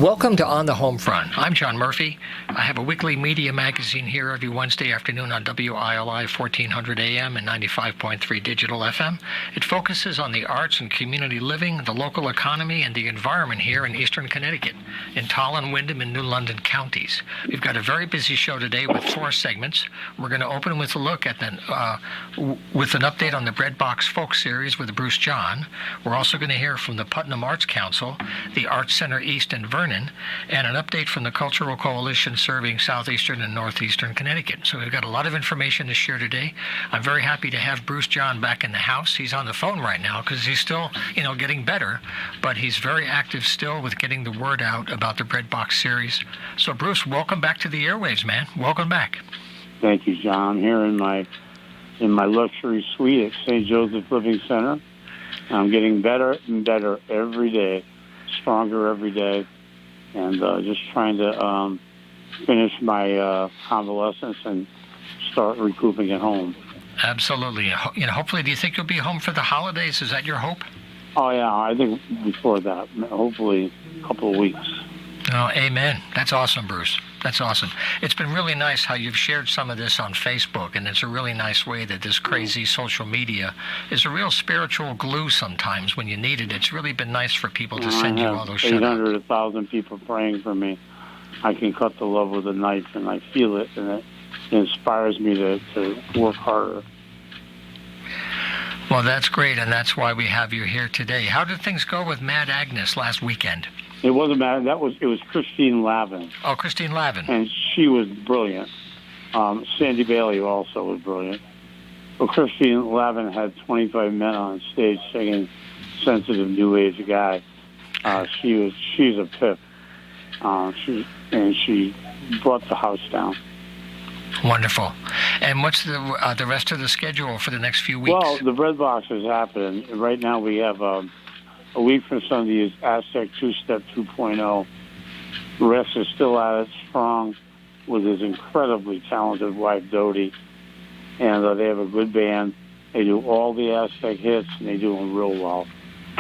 Welcome to On the Homefront. I'm John Murphy. I have a weekly media magazine here every Wednesday afternoon on WILI 1400 AM and 95.3 digital FM. It focuses on the arts and community living, the local economy, and the environment here in eastern Connecticut, in Tolland, Windham, and New London counties. We've got a very busy show today with 4 segments. We're going to open with a look at with an update on the Breadbox Folk Series with Bruce John. We're also going to hear from the Putnam Arts Council, the Arts Center East in Vernon, and an update from the Cultural Coalition serving southeastern and northeastern Connecticut. So we've got a lot of information to share today. I'm very happy to have Bruce John back in the house. He's on the phone right now because he's still, getting better, but he's very active still with getting the word out about the Breadbox series. So Bruce, welcome back to the airwaves, man. Welcome back. Thank you, John. I'm here in my luxury suite at St. Joseph Living Center. I'm getting better and better every day, stronger every day. And just trying to finish my convalescence and start recouping at home. Absolutely. Hopefully, do you think you'll be home for the holidays? Is that your hope? Oh, yeah, I think before that, hopefully a couple of weeks. Oh, amen. That's awesome, Bruce. That's awesome. It's been really nice how you've shared some of this on Facebook, and it's a really nice way that this crazy social media is a real spiritual glue sometimes when you need it. It's really been nice for people to send you all those shout-outs. 800, 1,000 people praying for me. I can cut the love with a knife, and I feel it, and it inspires me to work harder. Well, that's great, and that's why we have you here today. How did things go with Mad Agnes last weekend? It wasn't bad. It was Christine Lavin. Oh, Christine Lavin. And she was brilliant. Sandy Bailey also was brilliant. Well, Christine Lavin had 25 men on stage singing "Sensitive New Age Guy." She's a pip. She brought the house down. Wonderful. And what's the rest of the schedule for the next few weeks? Well, the Breadbox is happening right now. We have a week from Sunday is Aztec Two-Step 2.0. Rex is still at it strong with his incredibly talented wife, Dodie. And they have a good band. They do all the Aztec hits, and they do them real well.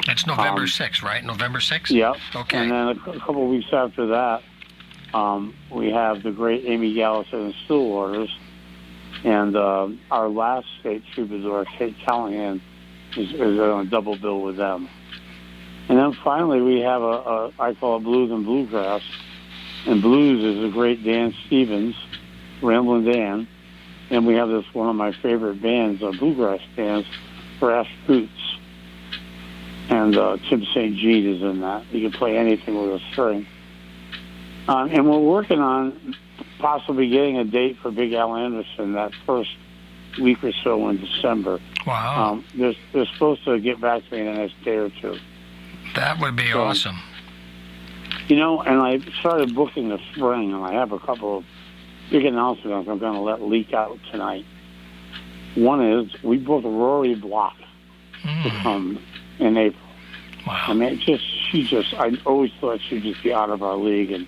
It's November 6th, right? November 6th? Yep. Okay. And then a couple of weeks after that, we have the great Amy Gallison and Stillwaters. And our last state troubadour, Kate Callahan, is on a double bill with them. And then finally, we have I call it Blues and Bluegrass. And blues is the great Dan Stevens, Ramblin' Dan. And we have this one of my favorite bands, bluegrass bands, Brass Boots. And Tim St. Jean is in that. You can play anything with a string. And we're working on possibly getting a date for Big Al Anderson that first week or so in December. Wow. They're supposed to get back to me in the next day or two. That would be awesome. And I started booking the spring, and I have a couple of big announcements I'm going to let leak out tonight. One is we booked Rory Block to come in April. Wow. I mean, I always thought she'd just be out of our league. And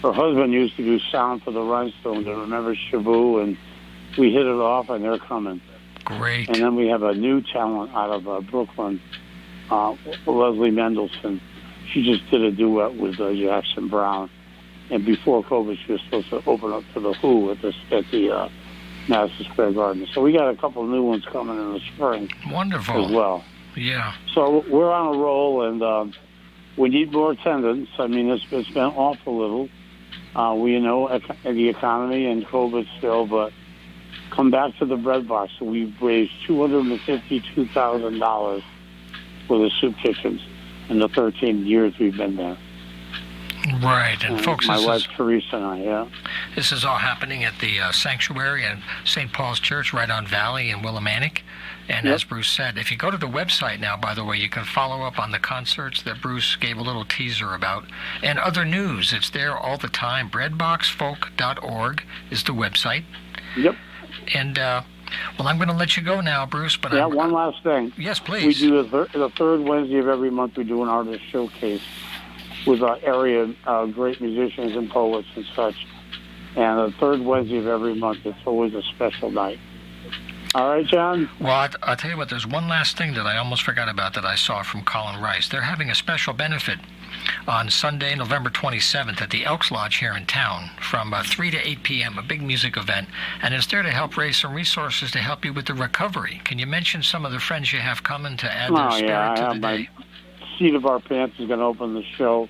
her husband used to do sound for the Rhinestones. I remember Shabu, and we hit it off, and they're coming. Great. And then we have a new talent out of Brooklyn, Leslie Mendelson. She just did a duet with Jackson Brown. And before COVID, she was supposed to open up for The Who at the Madison Square Garden. So we got a couple of new ones coming in the spring. Wonderful. As well. Yeah. So we're on a roll, and we need more attendance. I mean, it's been off a little. We know the economy and COVID still, but come back to the Breadbox. We've raised $252,000 for the soup kitchens in the 13 years we've been there. Right, and folks, my wife Teresa and I, yeah. This is all happening at the Sanctuary at St. Paul's Church right on Valley in Willimantic. And as Bruce said, if you go to the website now, by the way, you can follow up on the concerts that Bruce gave a little teaser about and other news. It's there all the time. Breadboxfolk.org is the website. Yep. And, well, I'm going to let you go now, Bruce. But one last thing. Yes, please. We do the third Wednesday of every month, we do an artist showcase with our area great musicians and poets and such. And the third Wednesday of every month, it's always a special night. All right, John? Well, I'll tell you what, there's one last thing that I almost forgot about that I saw from Colin Rice. They're having a special benefit on Sunday, November 27th at the Elks Lodge here in town from 3 to 8 p.m., a big music event, and it's there to help raise some resources to help you with the recovery. Can you mention some of the friends you have coming to add their spirit to the day? Seat of Our Pants is going to open the show.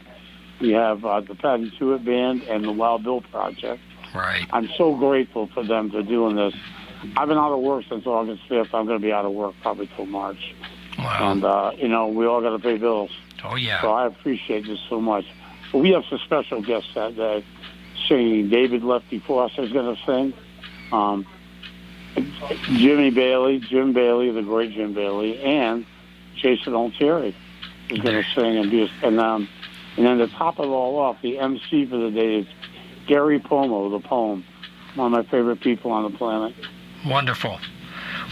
We have the Patty Tewitt Band and the Wild Bill Project. Right. I'm so grateful for them for doing this. I've been out of work since August 5th. I'm going to be out of work probably till March. Wow. And, we all got to pay bills. Oh, yeah. So I appreciate this so much. But we have some special guests that day singing. David Lefty Foster is going to sing. Jim Bailey, the great Jim Bailey, and Jason Altieri is going to sing and then to top it all off, the MC for the day is Gary Pomo, the Poem, one of my favorite people on the planet. Wonderful.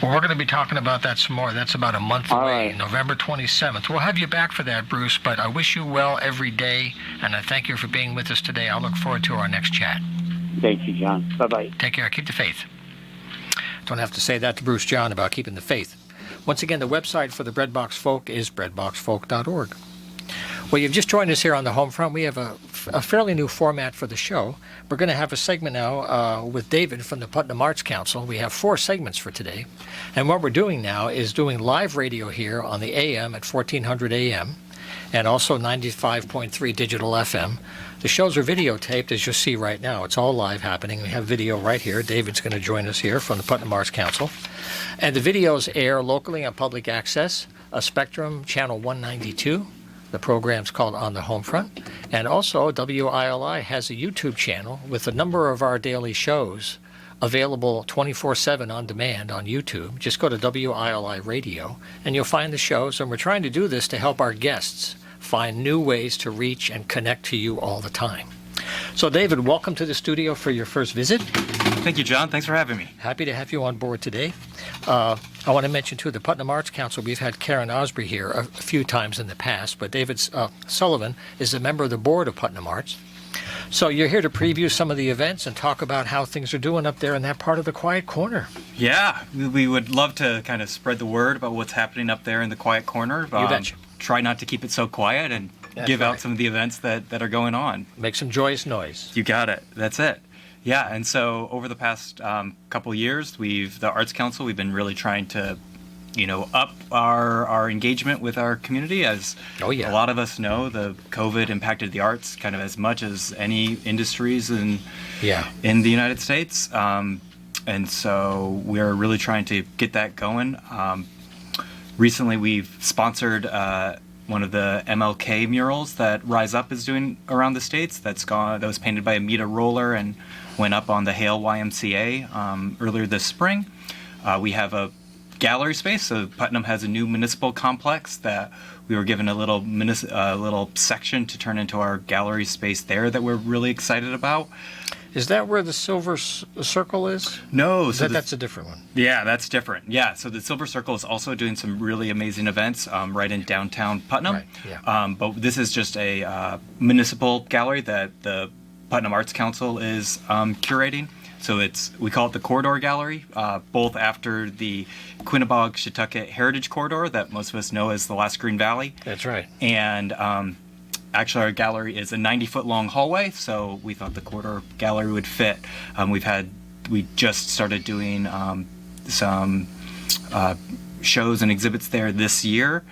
Well, we're going to be talking about that some more. That's about a month away, right. November 27th. We'll have you back for that, Bruce, but I wish you well every day, and I thank you for being with us today. I look forward to our next chat. Thank you, John. Bye-bye. Take care. Keep the faith. Don't have to say that to Bruce John about keeping the faith. Once again, the website for the Breadbox Folk is breadboxfolk.org. Well, you've just joined us here on the Homefront. We have a fairly new format for the show. We're going to have a segment now with David from the Putnam Arts Council. We have 4 segments for today. And what we're doing now is doing live radio here on the AM at 1400 AM and also 95.3 digital FM. The shows are videotaped, as you'll see right now. It's all live happening. We have video right here. David's going to join us here from the Putnam Arts Council. And the videos air locally on public access, a Spectrum Channel 192. The program's called On the Homefront. And also, WILI has a YouTube channel with a number of our daily shows available 24/7 on demand on YouTube. Just go to WILI Radio, and you'll find the shows. And we're trying to do this to help our guests find new ways to reach and connect to you all the time. So, David, welcome to the studio for your first visit. Thank you, John. Thanks for having me. Happy to have you on board today. I want to mention, too, the Putnam Arts Council. We've had Karen Osby here a few times in the past, but David Sullivan is a member of the board of Putnam Arts. So you're here to preview some of the events and talk about how things are doing up there in that part of the Quiet Corner. Yeah, we would love to kind of spread the word about what's happening up there in the Quiet Corner. You betcha. Try not to keep it so quiet and give out some of the events that are going on. Make some joyous noise. You got it. That's it. Yeah, and so over the past couple years, the Arts Council, we've been really trying to, up our engagement with our community. As a lot of us know, the COVID impacted the arts kind of as much as any industries in the United States. And so we're really trying to get that going. Recently, we've sponsored one of the MLK murals that Rise Up is doing around the States. That was painted by Amita Roller and went up on the Hale YMCA earlier this spring. We have a gallery space. So Putnam has a new municipal complex that we were given a little section to turn into our gallery space there that we're really excited about. Is that where the Silver Circle is? No. That's a different one. Yeah, that's different. Yeah, so the Silver Circle is also doing some really amazing events right in downtown Putnam. Right, yeah. But this is just a municipal gallery that the Putnam Arts Council is curating. So we call it the Corridor Gallery, both after the Quinnebog-Shetucket Heritage Corridor that most of us know as the Last Green Valley. That's right. And actually, our gallery is a 90-foot-long hallway, so we thought the Corridor Gallery would fit. We just started doing some shows and exhibits there this year.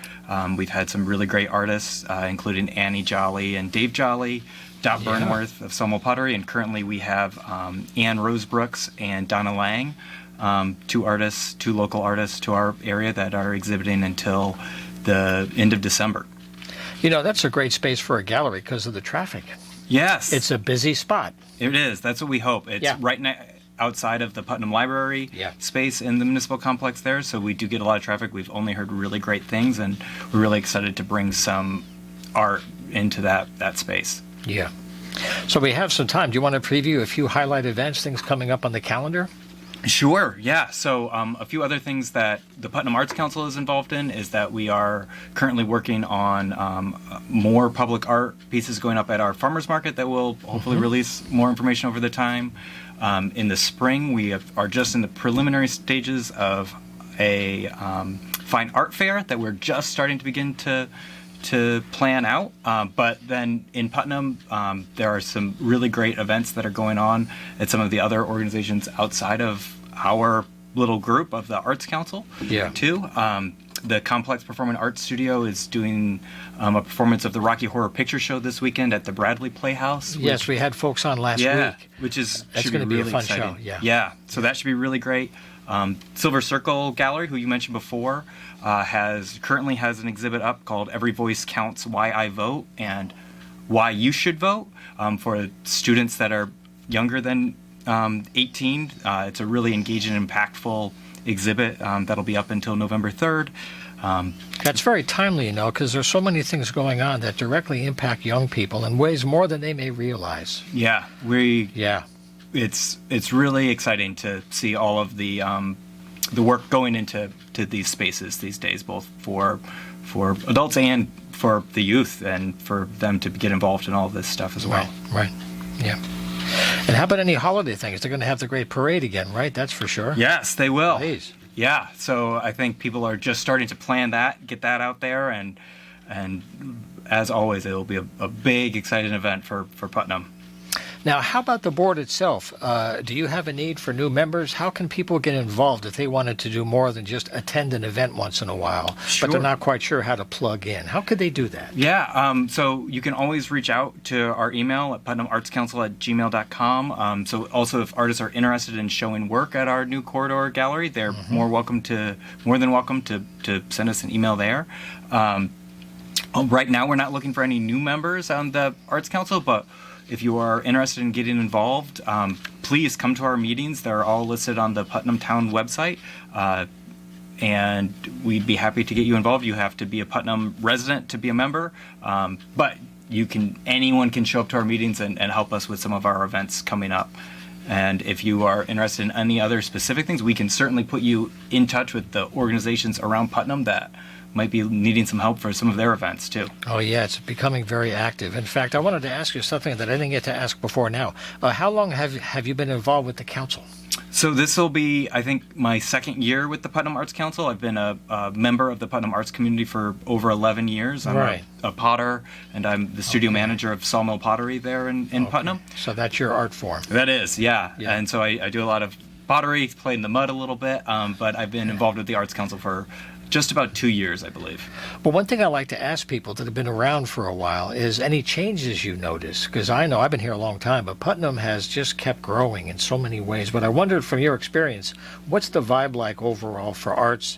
We've had some really great artists, including Annie Jolly and Dave Jolly, Dot Burnworth of Sommel Pottery, and currently we have Ann Rosebrooks and Donna Lang, two local artists to our area that are exhibiting until the end of December. That's a great space for a gallery because of the traffic. Yes. It's a busy spot. It is. That's what we hope. It's right outside of the Putnam Library space in the municipal complex there, so we do get a lot of traffic. We've only heard really great things, and we're really excited to bring some art into that space. Yeah. So we have some time. Do you want to preview a few highlight events, things coming up on the calendar? Sure, yeah. So a few other things that the Putnam Arts Council is involved in is that we are currently working on more public art pieces going up at our farmers market that will hopefully release more information over the time. In the spring, we are just in the preliminary stages of a fine art fair that we're just starting to begin to to plan out. But then in Putnam, there are some really great events that are going on at some of the other organizations outside of our little group of the Arts Council, too. The Complex Performing Arts Studio is doing a performance of the Rocky Horror Picture Show this weekend at the Bradley Playhouse. Yes, we had folks on last week. Which is that's going to be a fun show. Yeah, so that should be really great. Silver Circle Gallery, who you mentioned before, currently has an exhibit up called "Every Voice Counts: Why I Vote and Why You Should Vote" for students that are younger than 18. It's a really engaging and impactful exhibit that'll be up until November 3rd. That's very timely, because there's so many things going on that directly impact young people in ways more than they may realize. It's really exciting to see all of the work going into these spaces these days, both for adults and for the youth, and for them to get involved in all of this stuff as well. Right. Yeah. And how about any holiday things? They're going to have the great parade again, right? That's for sure. Yes, they will. Please. Yeah. So I think people are just starting to plan that, get that out there, and as always, it will be a big, exciting event for Putnam. Now, how about the board itself? Do you have a need for new members? How can people get involved if they wanted to do more than just attend an event once in a while, but they're not quite sure how to plug in? How could they do that? Yeah, so you can always reach out to our email at putnamartscouncil@gmail.com. So also, if artists are interested in showing work at our new corridor gallery, they're more than welcome to send us an email there. Right now, we're not looking for any new members on the Arts Council, but if you are interested in getting involved, please come to our meetings. They're all listed on the Putnam Town website, and we'd be happy to get you involved. You have to be a Putnam resident to be a member, but anyone can show up to our meetings and help us with some of our events coming up. And if you are interested in any other specific things, we can certainly put you in touch with the organizations around Putnam that might be needing some help for some of their events too. Oh yeah, it's becoming very active. In fact, I wanted to ask you something that I didn't get to ask before now. How long have you been involved with the council? So this will be, I think, my second year with the Putnam Arts Council. I've been a member of the Putnam Arts community for over 11 years. I'm a potter, and I'm the studio manager of Sawmill Pottery there in Putnam. So that's your art form. That is, yeah. And so I do a lot of pottery, played in the mud a little bit, but I've been involved with the Arts Council for just about 2 years, I believe. Well, one thing I like to ask people that have been around for a while is any changes you notice, because I know I've been here a long time, but Putnam has just kept growing in so many ways. But I wondered, from your experience, what's the vibe like overall for arts,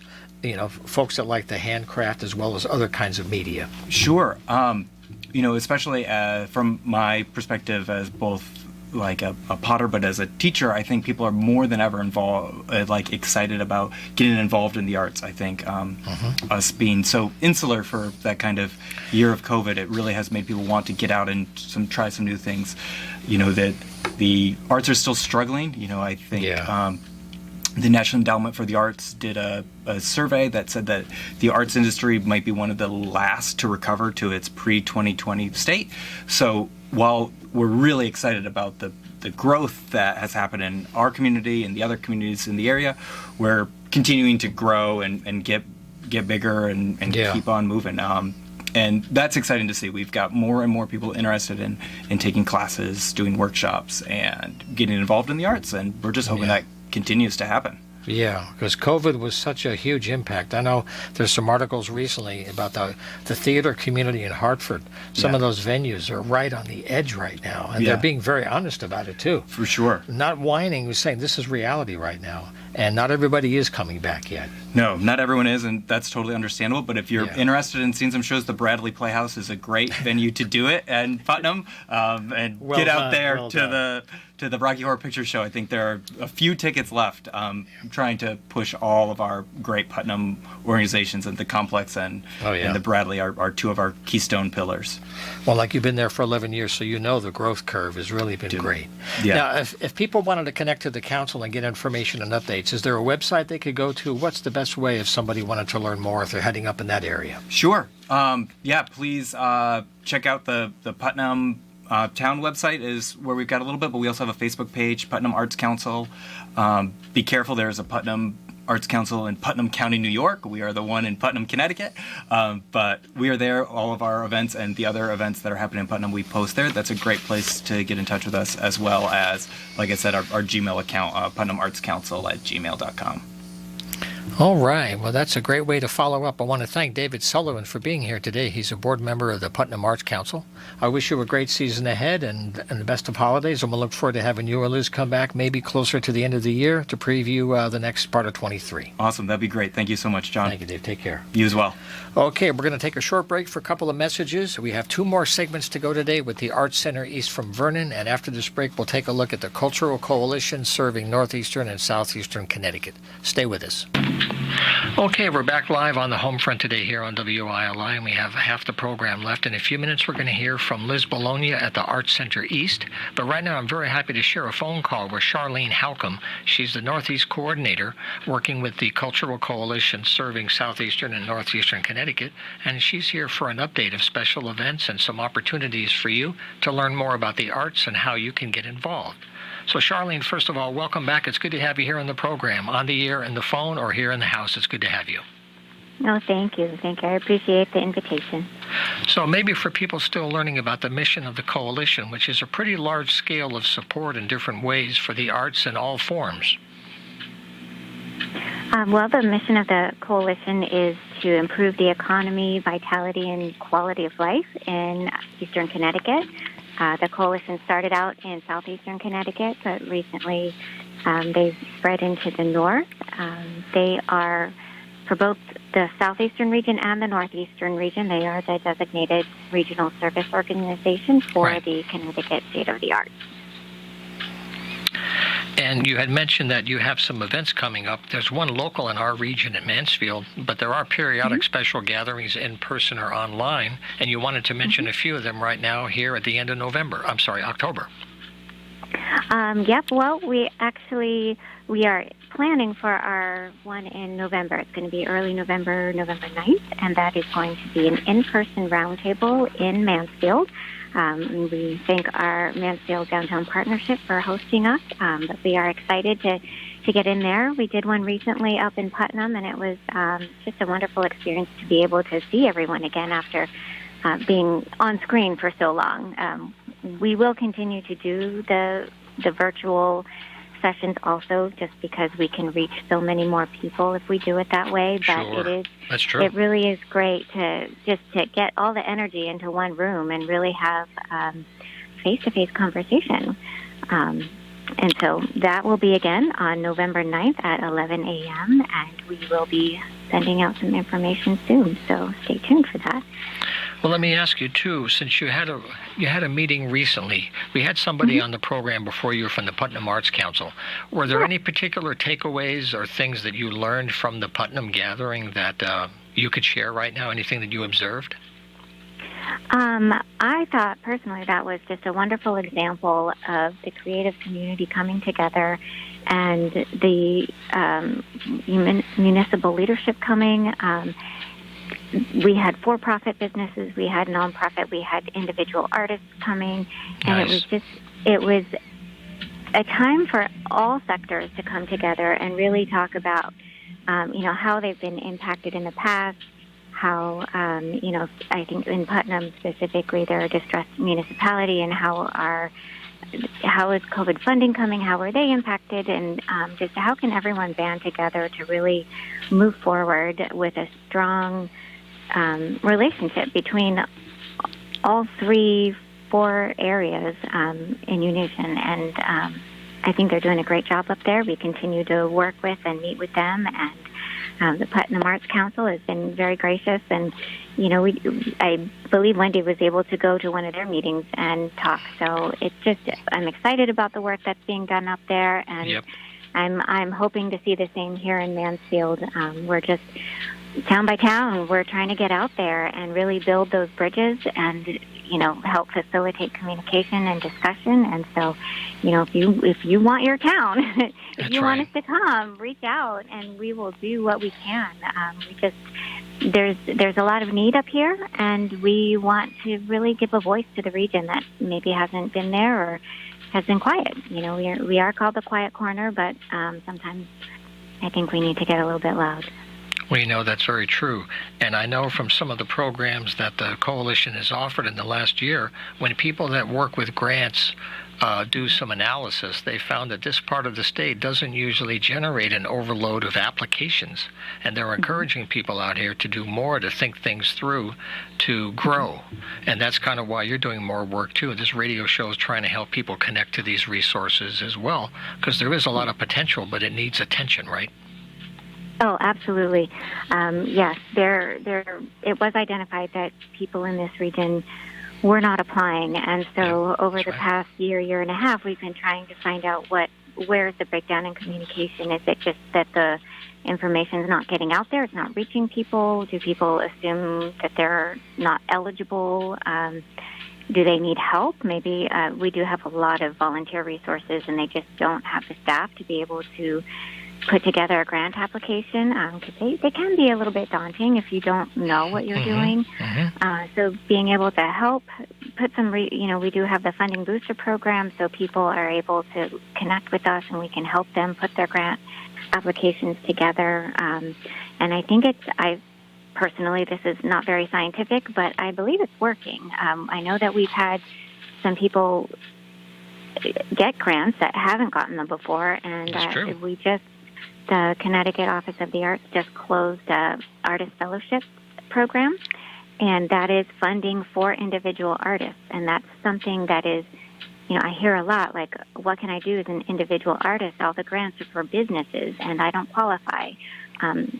folks that like the handcraft as well as other kinds of media? Sure. Especially from my perspective as both like a potter, but as a teacher, I think people are more than ever excited about getting involved in the arts. I think us being so insular for that kind of year of COVID, it really has made people want to get out and try some new things. That the arts are still struggling. I think the National Endowment for the Arts did a survey that said that the arts industry might be one of the last to recover to its pre-2020 state. So while we're really excited about the growth that has happened in our community and the other communities in the area, we're continuing to grow and get bigger and keep on moving. And that's exciting to see. We've got more and more people interested in taking classes, doing workshops, and getting involved in the arts. And we're just hoping that continues to happen. Yeah, because COVID was such a huge impact. I know there's some articles recently about the theater community in Hartford. Some of those venues are right on the edge right now, and they're being very honest about it too. For sure. Not whining, saying this is reality right now, and not everybody is coming back yet. No, not everyone is, and that's totally understandable. But if you're interested in seeing some shows, the Bradley Playhouse is a great venue to do it, and Putnam, and get out there to the Rocky Horror Picture Show. I think there are a few tickets left. I'm trying to push all of our great Putnam organizations, and the Complex and the Bradley are two of our keystone pillars. Well, like you've been there for 11 years, so the growth curve has really been great. Yeah. Now, if people wanted to connect to the council and get information and updates, is there a website they could go to? What's the best way if somebody wanted to learn more if they're heading up in that area? Sure. Please check out the Putnam town website is where we've got a little bit, but we also have a Facebook page, Putnam Arts Council. Be careful, there's a Putnam Arts Council in Putnam County, New York. We are the one in Putnam, Connecticut. But we are there. All of our events and the other events that are happening in Putnam, we post there. That's a great place to get in touch with us, as well as, like I said, our Gmail account, putnamartscouncil@gmail.com. All right. Well, that's a great way to follow up. I want to thank David Sullivan for being here today. He's a board member of the Putnam Arts Council. I wish you a great season ahead and the best of holidays, and we'll look forward to having you or Liz come back maybe closer to the end of the year to preview the next part of 23. Awesome. That'd be great. Thank you so much, John. Thank you, Dave. Take care. You as well. Okay, we're going to take a short break for a couple of messages. We have 2 more segments to go today with the Arts Center East from Vernon, and after this break, we'll take a look at the Cultural Coalition serving northeastern and southeastern Connecticut. Stay with us. Okay, we're back live on the Homefront today here on WILI, and we have half the program left. In a few minutes, we're going to hear from Liz Bologna at the Arts Center East. But right now, I'm very happy to share a phone call with Charlene Halcomb. She's the Northeast Coordinator working with the Cultural Coalition serving southeastern and northeastern Connecticut. And she's here for an update of special events and some opportunities for you to learn more about the arts and how you can get involved. So, Charlene, first of all, welcome back. It's good to have you here on the program, on the air, in the phone, or here in the house. It's good to have you. No, thank you. Thank you. I appreciate the invitation. So maybe for people still learning about the mission of the coalition, which is a pretty large scale of support in different ways for the arts in all forms. Well, the mission of the coalition is to improve the economy, vitality, and quality of life in eastern Connecticut. The coalition started out in southeastern Connecticut, but recently they've spread into the north. They are, for both the southeastern region and the northeastern region, they are the designated regional service organization for the Connecticut State of the Arts. And you had mentioned that you have some events coming up. There's one local in our region at Mansfield, but there are periodic special gatherings in person or online, and you wanted to mention a few of them right now here at the end of October. Yep, well, we are planning for our one in November. It's going to be early November 9th, and that is going to be an in-person roundtable in Mansfield. We thank our Mansfield Downtown Partnership for hosting us, but we are excited to get in there. We did one recently up in Putnam, and it was just a wonderful experience to be able to see everyone again after being on screen for so long. We will continue to do the virtual sessions also, just because we can reach so many more people if we do it that way. But sure. That's true. It really is great to get all the energy into one room and really have face-to-face conversation. And so that will be again on November 9th at 11 a.m. and we will be sending out some information soon. So stay tuned for that. Well, let me ask you too, since you had a meeting recently, we had somebody on the program before you from the Putnam Arts Council. Were there any particular takeaways or things that you learned from the Putnam gathering that you could share right now? Anything that you observed? I thought personally that was just a wonderful example of the creative community coming together and the municipal leadership coming. We had for-profit businesses, we had nonprofit, we had individual artists coming, and nice. it was a time for all sectors to come together and really talk about, how they've been impacted in the past, how, I think in Putnam specifically, they're a distressed municipality, and how is COVID funding coming, how are they impacted, and just how can everyone band together to really move forward with a strong relationship between all 3-4 areas in unison. And I think they're doing a great job up there. We continue to work with and meet with them, and the Putnam Arts Council has been very gracious. And, I believe Wendy was able to go to one of their meetings and talk. So it's I'm excited about the work that's being done up there, and yep. I'm hoping to see the same here in Mansfield. We're just town by town. We're trying to get out there and really build those bridges and help facilitate communication and discussion. And so, if you want your town, if you want us to come, reach out and we will do what we can. There's a lot of need up here, and we want to really give a voice to the region that maybe hasn't been there or has been quiet. We are called the Quiet Corner, but sometimes I think we need to get a little bit loud. We know that's very true. And I know from some of the programs that the coalition has offered in the last year, when people that work with grants do some analysis, they found that this part of the state doesn't usually generate an overload of applications. And they're encouraging people out here to do more, to think things through, to grow. And that's kind of why you're doing more work, too. This radio show is trying to help people connect to these resources as well, because there is a lot of potential, but it needs attention, right? Oh, absolutely. Yes, it was identified that people in this region were not applying, and so over the past year and a half, we've been trying to find out where's the breakdown in communication. Is it just that the information is not getting out there, it's not reaching people? Do people assume that they're not eligible? Do they need help? Maybe we do have a lot of volunteer resources, and they just don't have the staff to be able to put together a grant application, because they can be a little bit daunting if you don't know what you're doing. So being able to help put some, we do have the funding booster program, so people are able to connect with us and we can help them put their grant applications together. And I think personally, this is not very scientific, but I believe it's working. I know that we've had some people get grants that haven't gotten them before, and the Connecticut Office of the Arts just closed an artist fellowship program, and that is funding for individual artists. And that's something that is, I hear a lot, like, what can I do as an individual artist? All the grants are for businesses, and I don't qualify.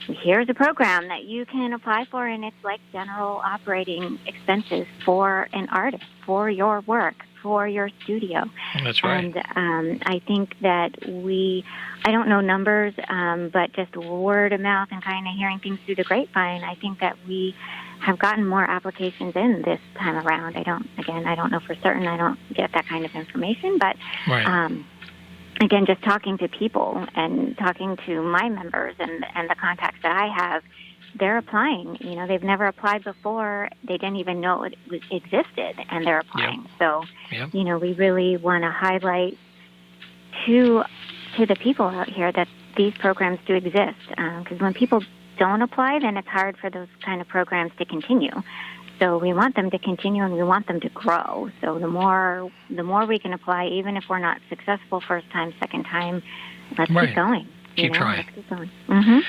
Here's a program that you can apply for, and it's like general operating expenses for an artist, for your work, for your studio. That's right. And I think that I don't know numbers, but just word of mouth and kind of hearing things through the grapevine, I think that we have gotten more applications in this time around. I don't know for certain. I don't get that kind of information, but again, just talking to people and talking to my members and the contacts that I have, they're applying. They've never applied before. They didn't even know it existed, and they're applying. So, we really want to highlight to the people out here that these programs do exist. Because when people don't apply, then it's hard for those kind of programs to continue. So we want them to continue, and we want them to grow. So the more we can apply, even if we're not successful first time, second time, let's keep going. Keep trying. Let's keep going. Mm-hmm.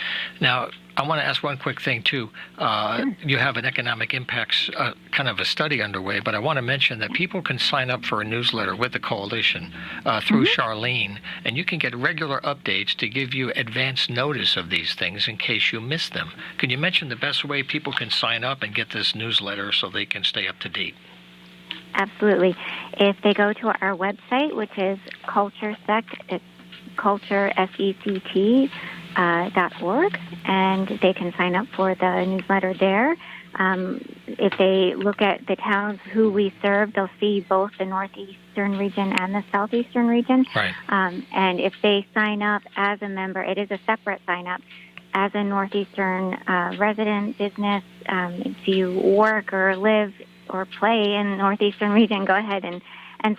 Now, I want to ask one quick thing, too. Sure. You have an economic impacts kind of a study underway, but I want to mention that people can sign up for a newsletter with the coalition through Charlene, and you can get regular updates to give you advance notice of these things in case you miss them. Can you mention the best way people can sign up and get this newsletter so they can stay up to date? Absolutely. If they go to our website, which is CultureSect, it's culturesect.org, and they can sign up for the newsletter there. If they look at the towns who we serve, they'll see both the northeastern region and the southeastern region. Right. And if they sign up as a member, it is a separate sign up. As a northeastern resident business, if you work or live or play in the northeastern region, go ahead and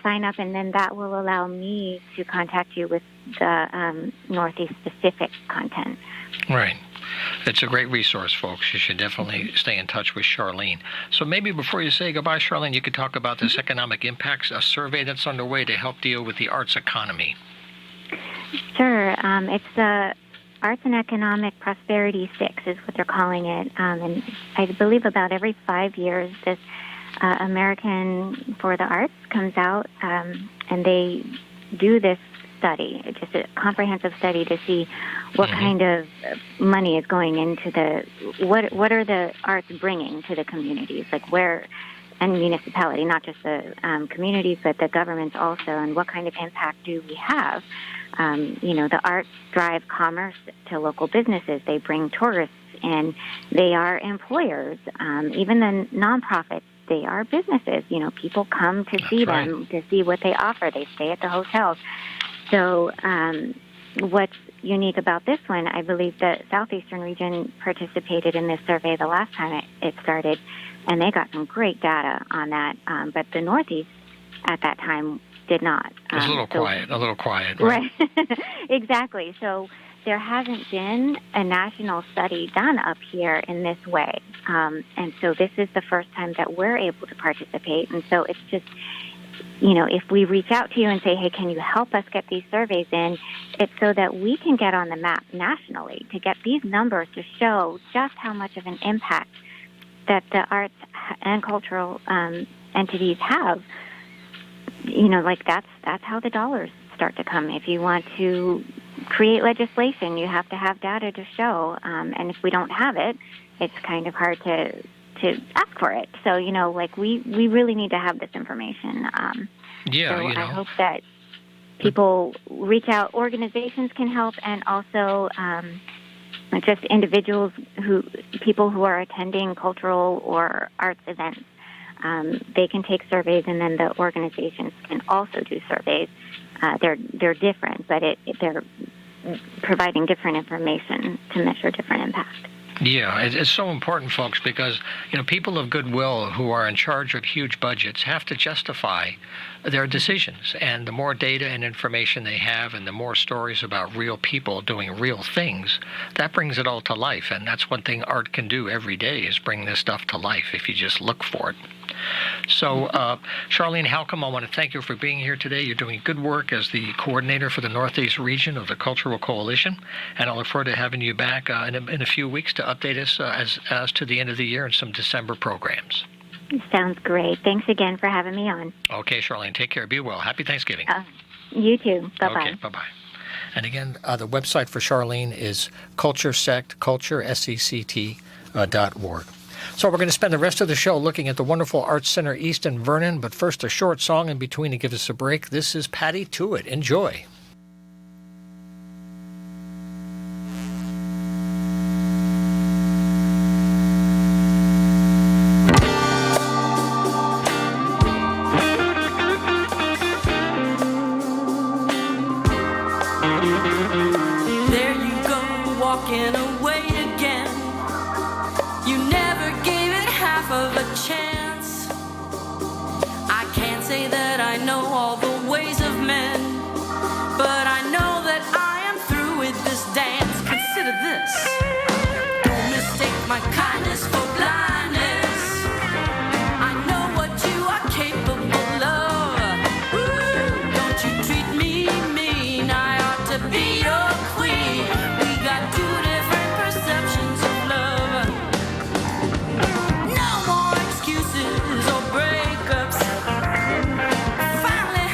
sign up, and then that will allow me to contact you with the Northeast-specific content. Right. It's a great resource, folks. You should definitely stay in touch with Charlene. So maybe before you say goodbye, Charlene, you could talk about this economic impacts, a survey that's underway to help deal with the arts economy. Sure. It's the Arts and Economic Prosperity 6 is what they're calling it. And I believe about every 5 years, this American for the Arts comes out, and they do this study, just a comprehensive study to see what kind of money is going into what are the arts bringing to the communities, like where, and municipality, not just the communities, but the governments also, and what kind of impact do we have? The arts drive commerce to local businesses. They bring tourists in. They are employers. Even the nonprofits, they are businesses. People come to see them, to see what they offer. They stay at the hotels. So what's unique about this one, I believe the Southeastern region participated in this survey the last time it started, and they got some great data on that. But the Northeast at that time did not. It was a little quiet, Right. Exactly. So there hasn't been a national study done up here in this way. And so this is the first time that we're able to participate. And so it's just, if we reach out to you and say, hey, can you help us get these surveys in, it's so that we can get on the map nationally to get these numbers to show just how much of an impact that the arts and cultural entities have. That's how the dollars start to come. If you want to create legislation, you have to have data to show. And if we don't have it, it's kind of hard to ask for it. So, we really need to have this information. I hope that people reach out. Organizations can help, and also just individuals people who are attending cultural or arts events. They can take surveys, and then the organizations can also do surveys. They're different, but they're providing different information to measure different impact. Yeah, it's so important, folks, because people of goodwill who are in charge of huge budgets have to justify their decisions. And the more data and information they have, and the more stories about real people doing real things, that brings it all to life. And that's one thing art can do every day, is bring this stuff to life if you just look for it. So, Charlene Halcomb, I want to thank you for being here today. You're doing good work as the coordinator for the Northeast region of the Cultural Coalition, and I look forward to having you back in a few weeks to update us as to the end of the year and some December programs. Sounds great. Thanks again for having me on. Okay, Charlene, take care. Be well. Happy Thanksgiving. You too. Bye-bye. Okay, bye-bye. And again, the website for Charlene is culturesect.org. So we're going to spend the rest of the show looking at the wonderful Arts Center East in Vernon, but first a short song in between to give us a break. This is Patty To It. Enjoy. There you go, walking away again. You never gave it half of a chance. I can't say that I know all the ways of men, but I know that I am through with this dance. Consider this. Don't mistake my kindness for blindness. I know what you are capable of. Woo! Don't you treat me mean. I ought to be your queen. We got two different perceptions of love. No more excuses or breakups. Finally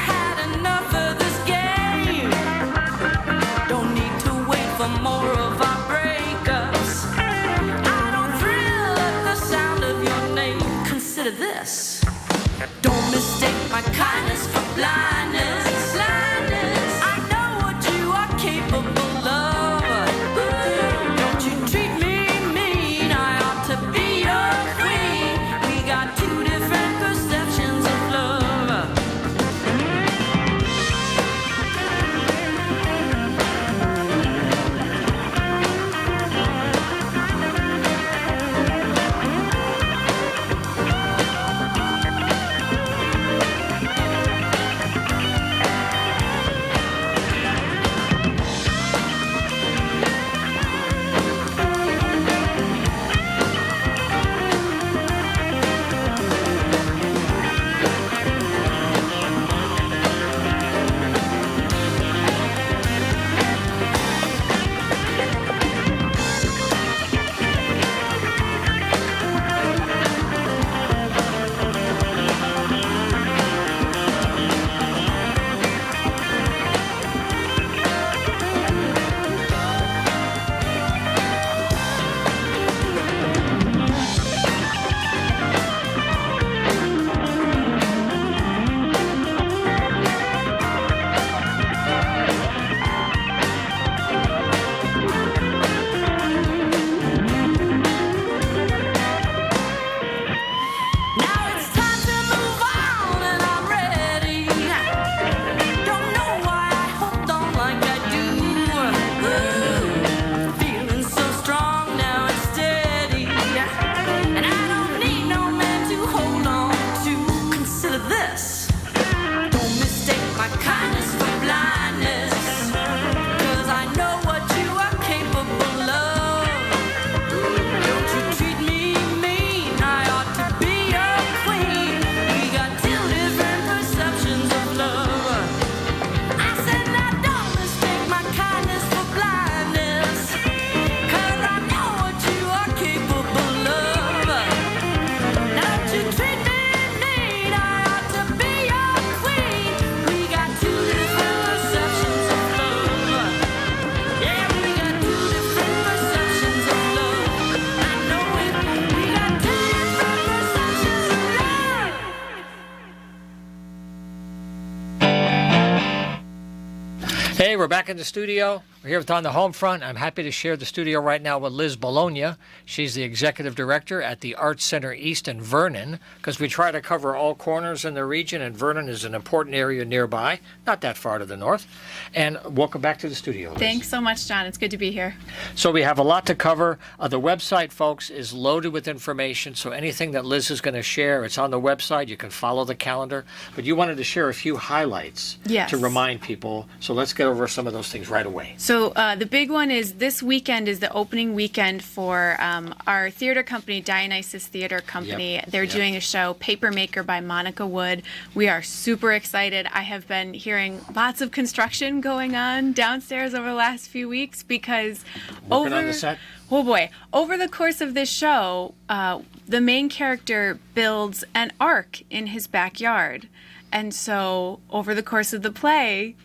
Hey, we're back in the studio. We're here on the Homefront. I'm happy to share the studio right now with Liz Bologna. She's the executive director at the Arts Center East in Vernon, because we try to cover all corners in the region, and Vernon is an important area nearby, not that far to the north. And welcome back to the studio, Liz. Thanks so much, John. It's good to be here. So we have a lot to cover. The website, folks, is loaded with information, so anything that Liz is going to share, it's on the website. You can follow the calendar. But you wanted to share a few highlights Yes. to remind people, so let's get over some of those things right away. So the big one is this weekend is the opening weekend for our theater company, Dionysus Theater Company. Yep. They're doing a show, Papermaker by Monica Wood. We are super excited. I have been hearing lots of construction going on downstairs over the last few weeks because Working on the set? Oh boy. Over the course of this show, the main character builds an ark in his backyard. And so over the course of the play,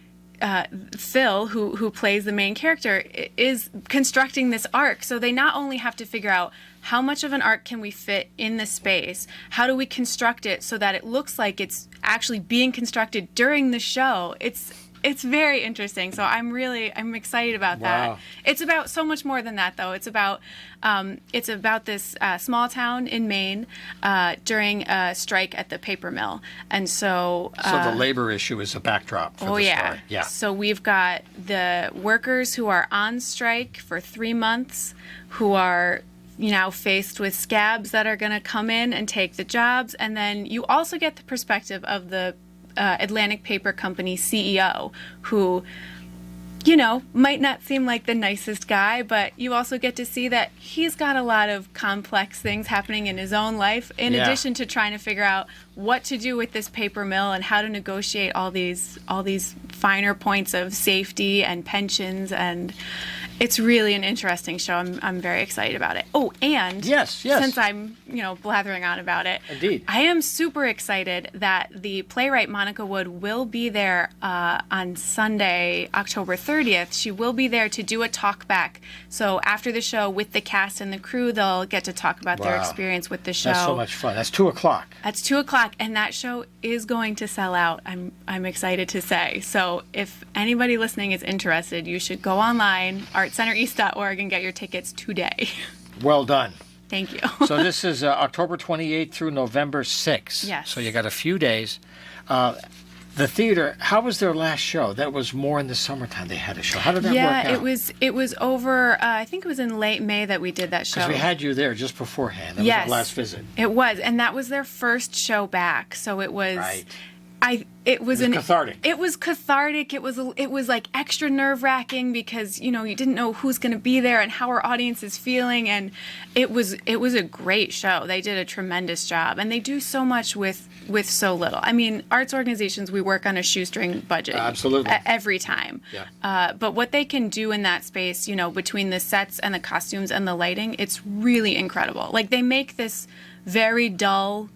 Phil, who plays the main character, is constructing this ark. So they not only have to figure out how much of an ark can we fit in the space, how do we construct it so that it looks like it's actually being constructed during the show. It's very interesting. So I'm excited about that. Wow. It's about so much more than that, though. It's about this small town in Maine during a strike at the paper mill, and so. So the labor issue is a backdrop for the story. Yeah. So we've got the workers who are on strike for 3 months, who are now faced with scabs that are going to come in and take the jobs, and then you also get the perspective of the Atlantic Paper Company CEO, who, might not seem like the nicest guy, but you also get to see that he's got a lot of complex things happening in his own life, in addition to trying to figure out what to do with this paper mill and how to negotiate all these finer points of safety and pensions, and it's really an interesting show. I'm very excited about it. Oh, and yes. since I'm blathering on about it, Indeed. I am super excited that the playwright Monica Wood will be there on Sunday, October 30th. She will be there to do a talk back. So after the show, with the cast and the crew, they'll get to talk about their Wow. experience with the show. That's so much fun. That's 2:00. That's 2:00, and that show is going to sell out. I'm excited to say. So if anybody listening is interested, you should go online, artcentereast.org, and get your tickets today. Well done. Thank you. So this is October 28th through November 6th. Yes. So you got a few days. The theater, how was their last show? That was more in the summertime they had a show. How did that work out? Yeah, it was over, I think it was in late May that we did that show. Because we had you there just beforehand. That Yes. was our last visit. It was, and that was their first show back. So it was Right. It was cathartic. It was cathartic. It was like extra nerve-wracking because you didn't know who's going to be there and how our audience is feeling, and it was a great show. They did a tremendous job, and they do so much with so little. I mean, arts organizations, we work on a shoestring budget. Absolutely. Every time. Yeah. But what they can do in that space, between the sets and the costumes and the lighting, it's really incredible. Like they make this very dull,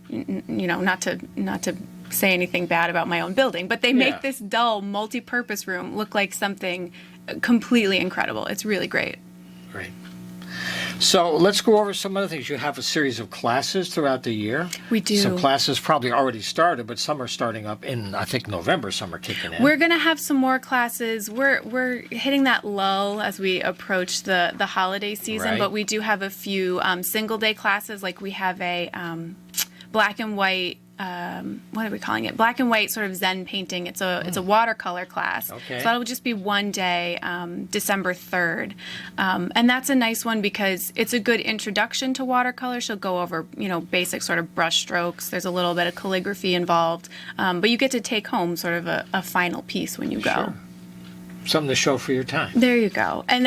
not to say anything bad about my own building, but they make this dull multi-purpose room look like something completely incredible. It's really great. Great. So let's go over some other things. You have a series of classes throughout the year. We do. Some classes probably already started, but some are starting up in, I think, November. Some are kicking in. We're going to have some more classes. We're hitting that lull as we approach the holiday season, Right. but we do have a few single day classes. Like we have a black and white, what are we calling it? Black and white sort of Zen painting. It's a watercolor class. Okay. So that'll just be one day, December 3rd. And that's a nice one because it's a good introduction to watercolor. She'll go over, basic sort of brush strokes. There's a little bit of calligraphy involved. But you get to take home sort of a final piece when you go. Sure. Something to show for your time. There you go. And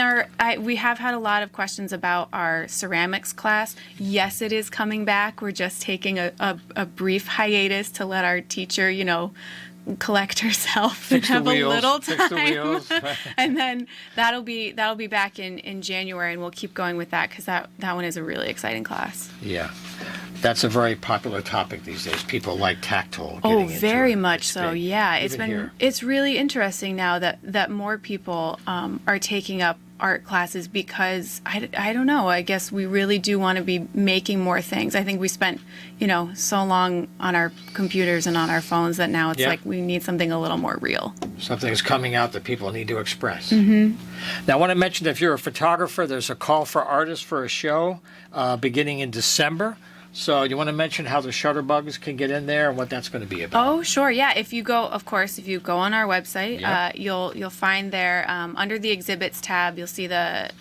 we have had a lot of questions about our ceramics class. Yes, it is coming back. We're just taking a brief hiatus to let our teacher, collect herself and have a little time. Fix the wheels. And then that'll be back in January, and we'll keep going with that because that one is a really exciting class. Yeah. That's a very popular topic these days. People like tactile. Oh, getting into very it. much It's so. big. Yeah, Even here. it's really interesting now that more people are taking up art classes because I don't know. I guess we really do want to be making more things. I think we spent, so long on our computers and on our phones that now it's like we need something a little more real. Something's coming out that people need to express. Mm-hmm. Now, I want to mention that if you're a photographer, there's a call for artists for a show beginning in December. So you want to mention how the Shutterbugs can get in there and what that's going to be about? Oh, sure. Yeah. If you go on our website, you'll find there under the exhibits tab, you'll see the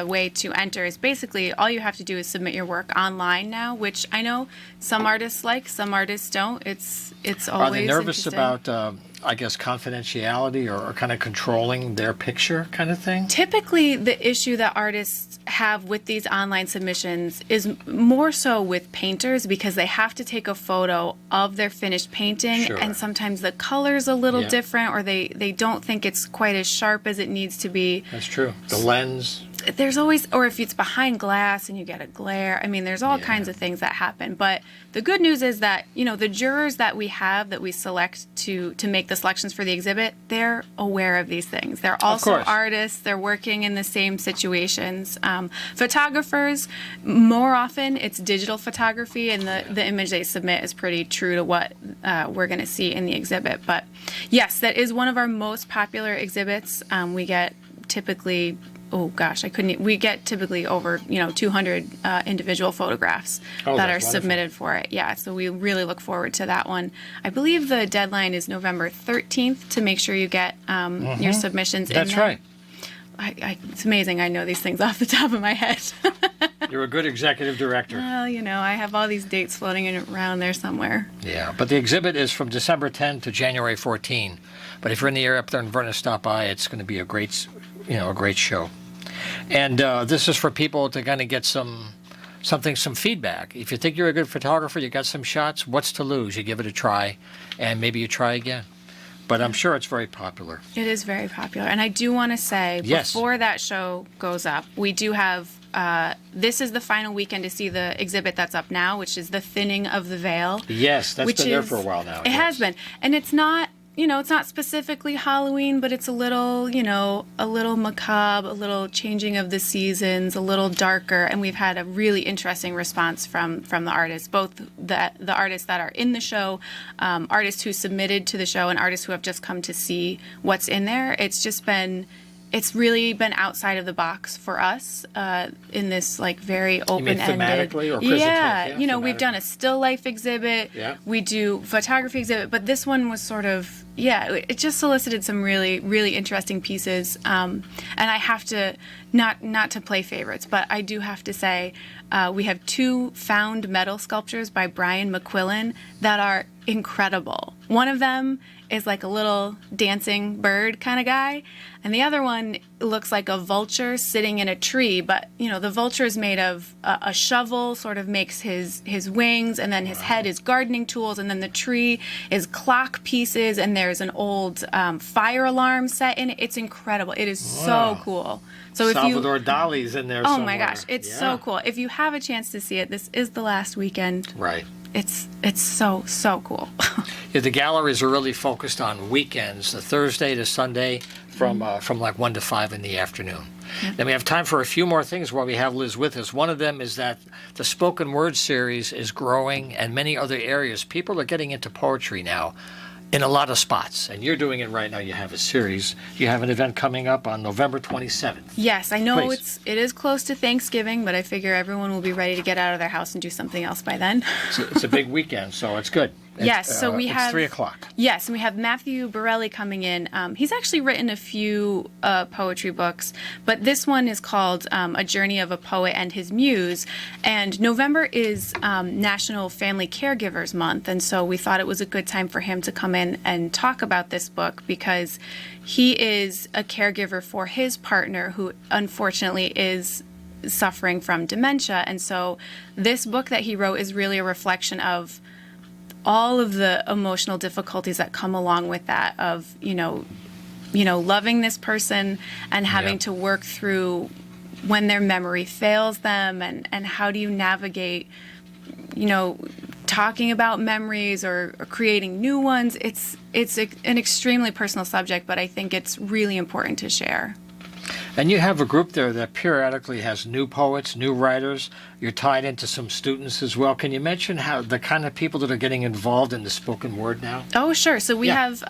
way to enter is basically all you have to do is submit your work online now, which I know some artists like, some artists don't. It's always Are they nervous interesting. about, I guess, confidentiality or kind of controlling their picture kind of thing? Typically, the issue that artists have with these online submissions is more so with painters because they have to take a photo of their finished painting, Sure. and sometimes the color's a little different, or they don't think it's quite as sharp as it needs to be. That's true. The lens. There's always, or if it's behind glass and you get a glare, I mean, there's all kinds of things that happen. But the good news is that, the jurors that we have that we select to make the selections for the exhibit, they're aware of these things. They're also artists. They're working in the same situations. Photographers, more often it's digital photography, and the image they submit is pretty true to what we're going to see in the exhibit. But yes, that is one of our most popular exhibits. We get typically... we get typically over 200 individual photographs that are submitted for it. Yeah, so we really look forward to that one. I believe the deadline is November 13th to make sure you get your submissions in. That's right. It's amazing. I know these things off the top of my head. You're a good executive director. Well, I have all these dates floating around there somewhere. Yeah, but the exhibit is from December 10 to January 14. But if you're in the area up there in Vernon, stop by. It's going to be a great show. And this is for people to kind of get some feedback. If you think you're a good photographer, you got some shots, what's to lose? You give it a try, and maybe you try again. But I'm sure it's very popular. It is very popular. And I do want to say, before that show goes up, we do have, this is the final weekend to see the exhibit that's up now, which is The Thinning of the Veil. Yes, that's been there for a while now. It has been. And it's not... it's not specifically Halloween, but it's a little macabre, a little changing of the seasons, a little darker, and we've had a really interesting response from the artists, both the artists that are in the show, artists who submitted to the show, and artists who have just come to see what's in there. It's really been outside of the box for us in this very open-ended. You mean thematically or presentation? Yeah, we've done a still life exhibit. Yeah. We do photography exhibit, but this one was sort of it just solicited some really, really interesting pieces. And I have to not to play favorites, but I do have to say we have 2 found metal sculptures by Brian McQuillan that are incredible. One of them is like a little dancing bird kind of guy, and the other one looks like a vulture sitting in a tree, but the vulture is made of a shovel, sort of makes his wings, and then his head is gardening tools, and then the tree is clock pieces, and there's an old fire alarm set in it. It's incredible. It is so cool. So if Salvador Dali's in there somewhere. Oh my gosh, it's so cool. If you have a chance to see it, this is the last weekend. Right. It's so cool. Yeah, the galleries are really focused on weekends, the Thursday to Sunday, from 1 to 5 in the afternoon. Yeah. Then we have time for a few more things while we have Liz with us. One of them is that the spoken word series is growing, and many other areas. People are getting into poetry now in a lot of spots, and you're doing it right now. You have a series. You have an event coming up on November 27th. Yes, I know Please. it is close to Thanksgiving, but I figure everyone will be ready to get out of their house and do something else by then. It's a big weekend, so it's good. Yes, so we have... It's 3:00. Yes, and we have Matthew Borelli coming in. He's actually written a few poetry books, but this one is called A Journey of a Poet and His Muse. And November is National Family Caregivers Month, and so we thought it was a good time for him to come in and talk about this book because he is a caregiver for his partner who unfortunately is suffering from dementia. And so this book that he wrote is really a reflection of all of the emotional difficulties that come along with that of, loving this person and having to work through when their memory fails them and how do you navigate, talking about memories or creating new ones. It's an extremely personal subject, but I think it's really important to share. And you have a group there that periodically has new poets, new writers. You're tied into some students as well. Can you mention how the kind of people that are getting involved in the spoken word now? Oh, sure. So we have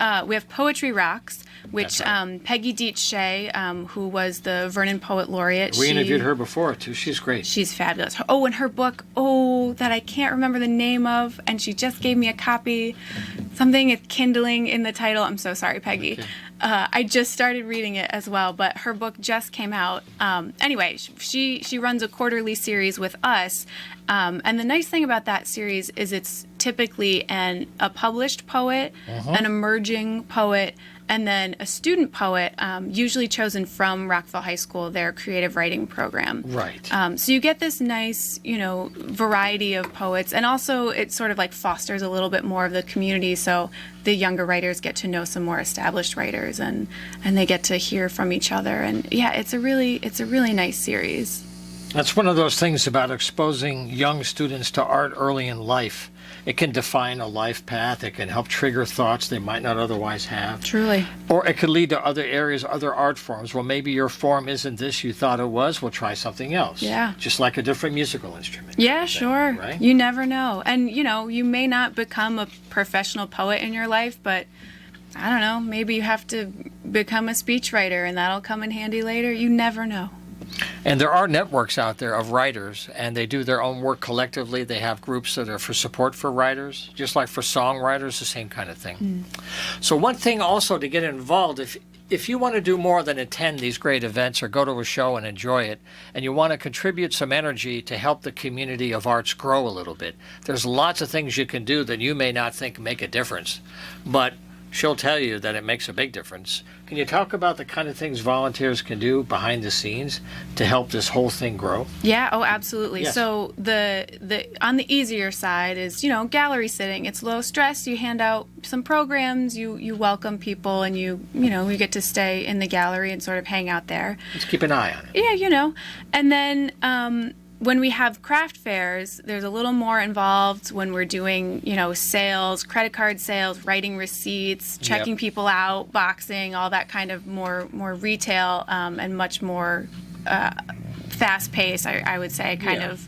Poetry Rocks, which right. Peggy Dietz Shea, who was the Vernon Poet Laureate. We interviewed her before, too. She's great. She's fabulous. Oh, and her book, that I can't remember the name of, and she just gave me a copy. Something is kindling in the title. I'm so sorry, Peggy. Okay. I just started reading it as well, but her book just came out. Anyway, she runs a quarterly series with us, and the nice thing about that series is it's typically a published poet, an emerging poet, and then a student poet, usually chosen from Rockville High School, their creative writing program. Right. So you get this nice, variety of poets, and also it sort of like fosters a little bit more of the community. So the younger writers get to know some more established writers, and they get to hear from each other. And yeah, it's a really nice series. That's one of those things about exposing young students to art early in life. It can define a life path. It can help trigger thoughts they might not otherwise have. Truly. Or it could lead to other areas, other art forms. Well, maybe your form isn't this you thought it was. We'll try something else. Yeah. Just like a different musical instrument. Yeah, sure. Right? You never know. And, you may not become a professional poet in your life, but I don't know, maybe you have to become a speechwriter and that'll come in handy later. You never know. And there are networks out there of writers, and they do their own work collectively. They have groups that are for support for writers, just like for songwriters, the same kind of thing. So one thing also to get involved, if you want to do more than attend these great events or go to a show and enjoy it, and you want to contribute some energy to help the community of arts grow a little bit, there's lots of things you can do that you may not think make a difference, but she'll tell you that it makes a big difference. Can you talk about the kind of things volunteers can do behind the scenes to help this whole thing grow? Yeah, absolutely. Yes. So the on the easier side is, gallery sitting. It's low stress. You hand out some programs, you welcome people, and you get to stay in the gallery and sort of hang out there. Let's keep an eye on it. Yeah, And then when we have craft fairs, there's a little more involved when we're doing, sales, credit card sales, writing receipts, checking people out, boxing, all that kind of more retail and much more fast paced, I would say, kind of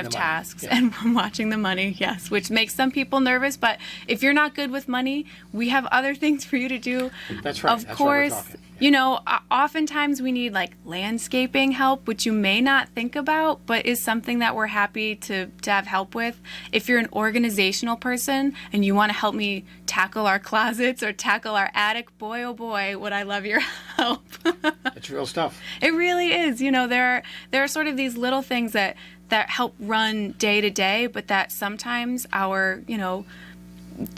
tasks. Yeah. And watching the money, yes, which makes some people nervous. But if you're not good with money, we have other things for you to do. That's right. Of course. Oftentimes we need like landscaping help, which you may not think about, but is something that we're happy to have help with. If you're an organizational person and you want to help me tackle our closets or tackle our attic, boy, oh boy, would I love your help. It's real stuff. It really is. There are sort of these little things that help run day to day, but that sometimes our,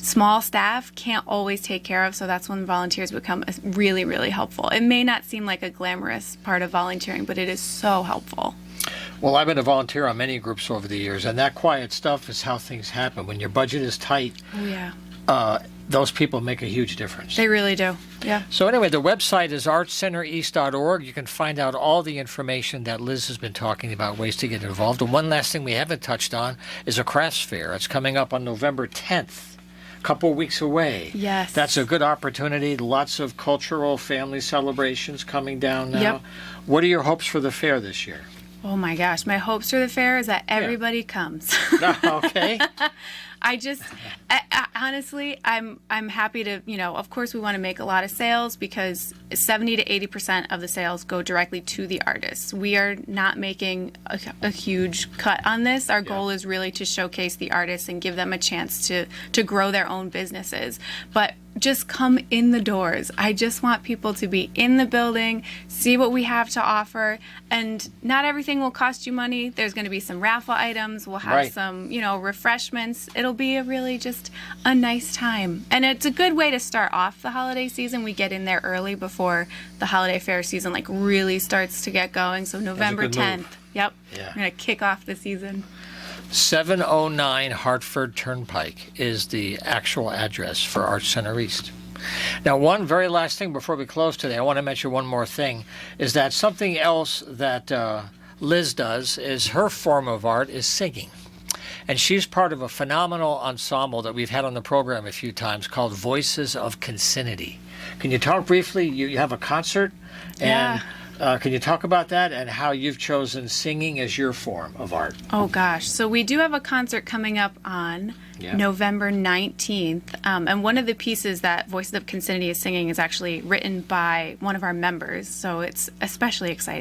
small staff can't always take care of, so that's when volunteers become really, really helpful. It may not seem like a glamorous part of volunteering, but it is so helpful. Well, I've been a volunteer on many groups over the years, and that quiet stuff is how things happen. When your budget is tight, those people make a huge difference. They really do, yeah. So anyway, the website is artscentereast.org. You can find out all the information that Liz has been talking about, ways to get involved. And one last thing we haven't touched on is a crafts fair. It's coming up on November 10th. Couple weeks away. Yes. That's a good opportunity. Lots of cultural family celebrations coming down now. Yep. What are your hopes for the fair this year? Oh my gosh, my hopes for the fair is that everybody comes. Okay. Honestly, I'm happy to, of course we want to make a lot of sales because 70 to 80% of the sales go directly to the artists. We are not making a huge cut on this. Our goal is really to showcase the artists and give them a chance to grow their own businesses. But just come in the doors. I just want people to be in the building, see what we have to offer, and not everything will cost you money. There's going to be some raffle items. We'll have some, refreshments. It'll be really just a nice time. And it's a good way to start off the holiday season. We get in there early before the holiday fair season really starts to get going. So November 10th. Move. Yep. Yeah. We're going to kick off the season. 709 Hartford Turnpike is the actual address for Arts Center East. Now, one very last thing before we close today, I want to mention one more thing, is that something else that Liz does is her form of art is singing. And she's part of a phenomenal ensemble that we've had on the program a few times called Voices of Concinnity. Can you talk briefly? You have a concert, and Can you talk about that and how you've chosen singing as your form of art? Oh gosh, so we do have a concert coming up on November 19th, and one of the pieces that Voices of Concinnati is singing is actually written by one of our members, so it's especially exciting.